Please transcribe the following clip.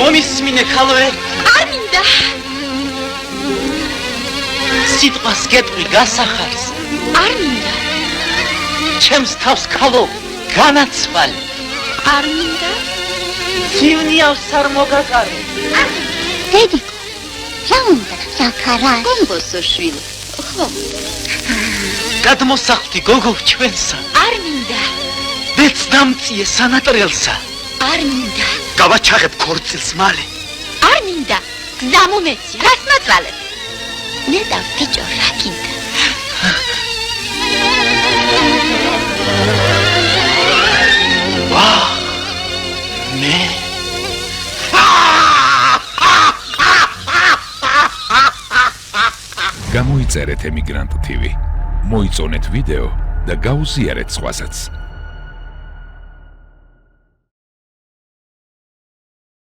მომისმინე ხალვე არ მინდა სიტყვას გეტყვი გასახარს არ მინდა ჩემს თავს ხალო განაცვალე არ მინდა სივნიავს არ მოგაკარე დედიკო რა უნდა საქარა გომბოსო შვილი ხო გადმოსახლდი გოგო ჩვენსა არ მინდა დეც დამწიე სანატრელსა არ მინდა გავაჩაღებ ქორწილს მალე არ მინდა გზა მომეცი რას ნათვალებ ნედა ბიჭო რა გინდა ვა მე გამოიწერეთ ემიგრანტ TV მოიწონეთ ვიდეო და გაუზიარეთ სხვასაც